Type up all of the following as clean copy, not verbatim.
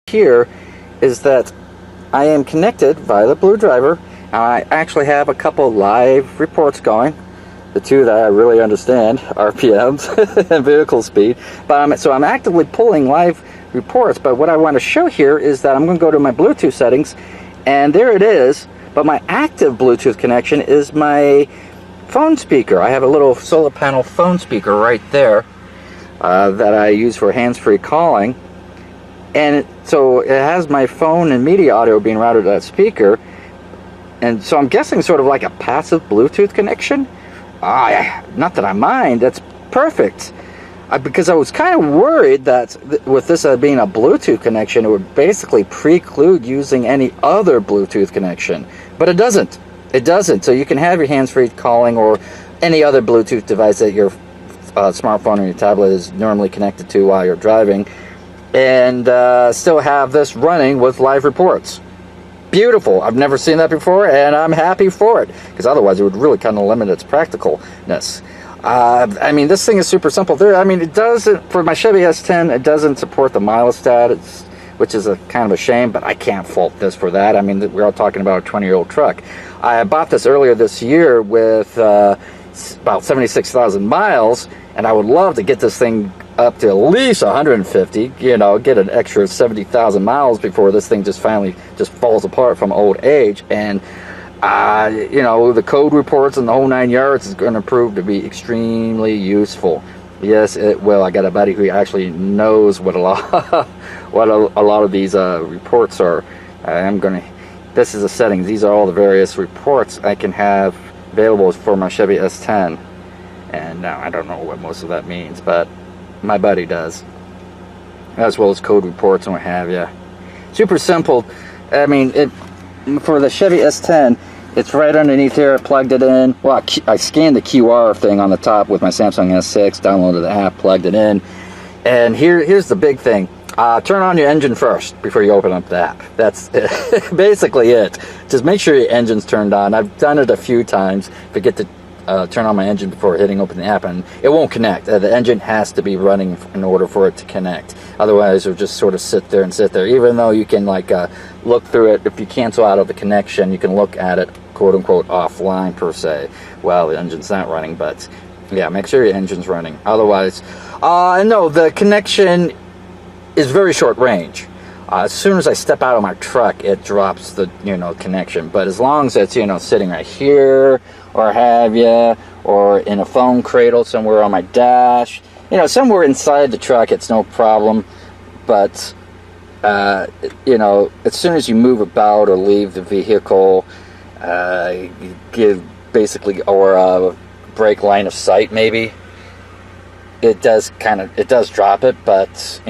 here is that I am connected via the BlueDriver, and I actually have a couple live reports going. The two that I really understand, RPMs and vehicle speed. But so I'm actively pulling live reports, but what I want to show here is that I'm going to go to my Bluetooth settings, and there it is. But my active Bluetooth connection is my phone speaker. I have a little solar panel phone speaker right there that I use for hands-free calling. And so it has my phone and media audio being routed to that speaker. And so I'm guessing sort of like a passive Bluetooth connection. Not that I mind, that's perfect. Because I was kind of worried that with this being a Bluetooth connection, it would basically preclude using any other Bluetooth connection. But it doesn't. It doesn't. So you can have your hands-free calling or any other Bluetooth device that your smartphone or your tablet is normally connected to while you're driving, and still have this running with live reports. Beautiful. I've never seen that before, and I'm happy for it, because otherwise it would really kind of limit its practicalness. I mean, this thing is super simple. It doesn't, for my Chevy S10, it doesn't support the milestat, which is a kind of a shame, but I can't fault this for that. I mean, we're all talking about a 20-year-old truck. I bought this earlier this year with about 76,000 miles, and I would love to get this thing up to at least 150, get an extra 70,000 miles before this thing just finally just falls apart from old age. And the code reports and the whole 9 yards is going to prove to be extremely useful. Yes, it will. I got a buddy who actually knows what a lot of these reports are. This is the settings. These are all the various reports I can have available for my Chevy S10. And now I don't know what most of that means, but my buddy does, as well as code reports and what have you. Super simple. I mean, for the Chevy S10, it's right underneath here. I plugged it in. Well, I scanned the QR thing on the top with my Samsung S6, downloaded the app, plugged it in, and here's the big thing. Turn on your engine first before you open up the app. That's basically it. Just make sure your engine's turned on. I've done it a few times. Forget to turn on my engine before hitting open the app, and it won't connect. The engine has to be running in order for it to connect. Otherwise, it'll just sort of sit there. Even though you can look through it, if you cancel out of the connection, you can look at it quote unquote offline per se. Well, the engine's not running, but yeah, make sure your engine's running. Otherwise, no, the connection is very short range. As soon as I step out of my truck, it drops the connection. But as long as it's sitting right here, or have you, or in a phone cradle somewhere on my dash, somewhere inside the truck, it's no problem. But as soon as you move about or leave the vehicle, give basically or a brake line of sight, maybe it does drop it. But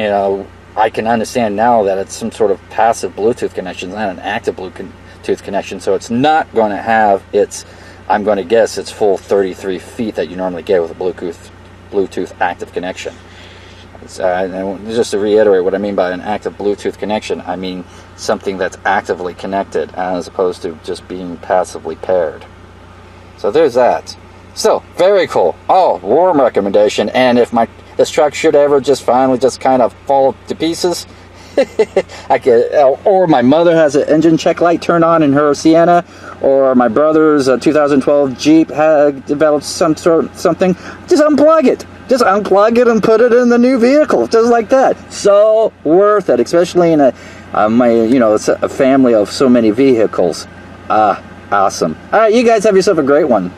I can understand now that it's some sort of passive Bluetooth connection, not an active Bluetooth connection, so it's not going to have I'm going to guess it's full 33 feet that you normally get with a Bluetooth active connection. Just to reiterate what I mean by an active Bluetooth connection, I mean something that's actively connected as opposed to just being passively paired. So there's that. So, very cool. Oh, warm recommendation. And if this truck should ever just finally kind of fall to pieces, or my mother has an engine check light turned on in her Sienna, or my brother's 2012 Jeep had developed something, just unplug it. Just unplug it and put it in the new vehicle, just like that. So worth it, especially in it's a family of so many vehicles. Awesome. All right, you guys have yourself a great one.